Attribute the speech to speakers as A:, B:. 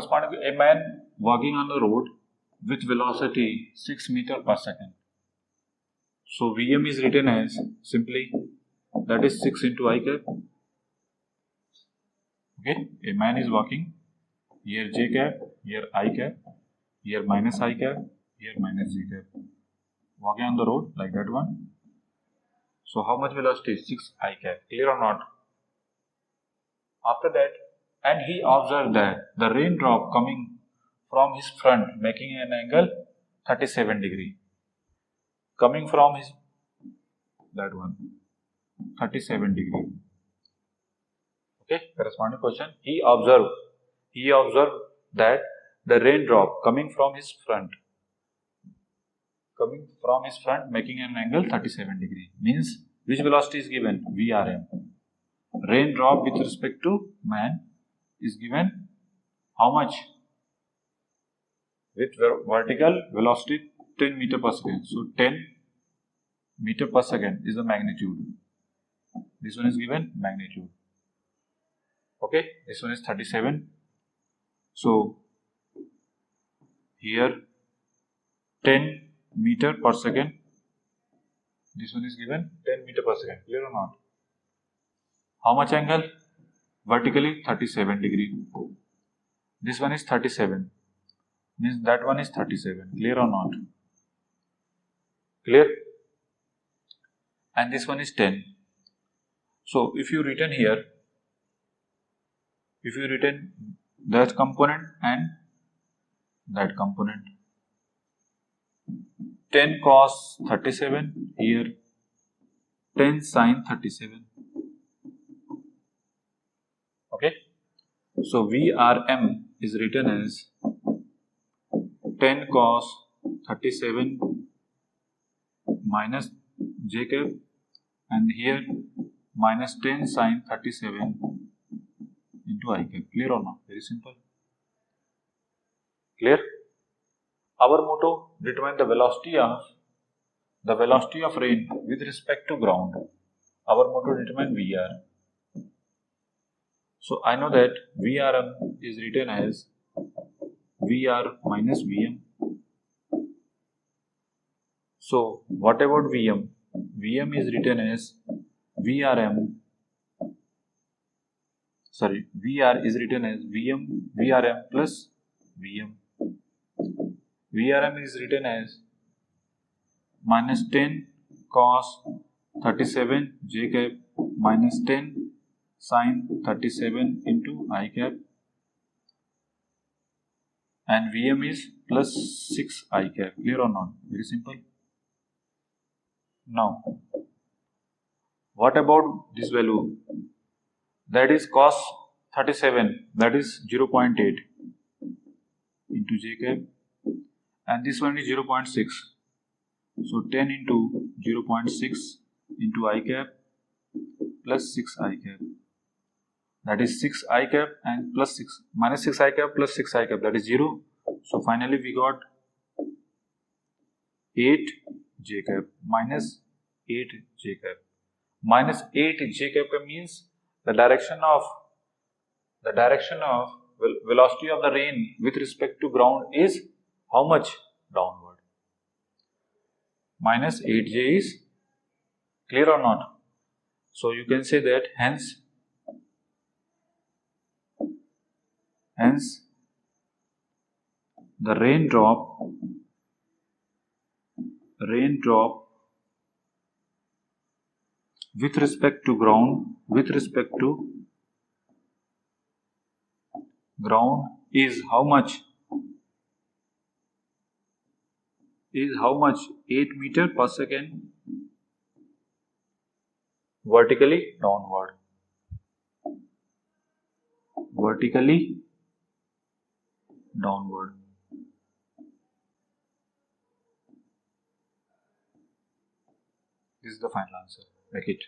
A: corresponding to a man walking on the road with velocity 6 meter per second. So Vm is written as simply that is 6 into I cap. Okay, a man is walking, here j cap, here I cap, here minus I cap, here minus j cap. Walking on the road like that one. So how much velocity? 6 I cap. Clear or not? After that, and he observed that the raindrop coming from his front making an angle 37 degree. Coming from his, that one, 37 degree. Okay, corresponding question. He observed that the raindrop coming from his front making an angle 37 degree. Means which velocity is given? Vrm. Raindrop with respect to man is given how much? With vertical velocity 10 meter per second. So 10 meter per second is the magnitude. This one is given magnitude. Okay, this one is 37. So here 10 meter per second. This one is given 10 meter per second. Clear or not? How much angle? Vertically 37 degree. This one is 37. Means that one is 37. Clear or not? Clear? And this one is 10. So if you written here, if you written that component and that component, 10 cos 37, here 10 sin 37. Okay, so Vrm is written as 10 cos 37 minus j cap, and here minus 10 sin 37 into I cap. Clear or not? Very simple. Clear? Our motto: determine the velocity of rain with respect to ground. Our motto: determine Vr. So I know that Vrm is written as Vr minus Vm. So what about Vm? Vm is written as Vr is written as Vrm plus Vm. Vrm is written as minus 10 cos 37 j cap minus 10 sin 37 into I cap, and Vm is plus 6 I cap. Clear or not? Very simple. Now, what about this value? That is cos 37, that is 0.8 into j cap, and this one is 0.6. So 10 into 0.6 into I cap plus 6 I cap. That is 6 I cap and plus 6 minus 6 I cap plus 6 I cap, that is 0. So finally we got 8 j cap minus 8 j cap. Minus 8 j cap means the direction of velocity of the rain with respect to ground is how much? Downward. Minus 8j is, clear or not? So you can say that hence the raindrop with respect to ground is how much? 8 meter per second vertically downward. This is the final answer. Make it.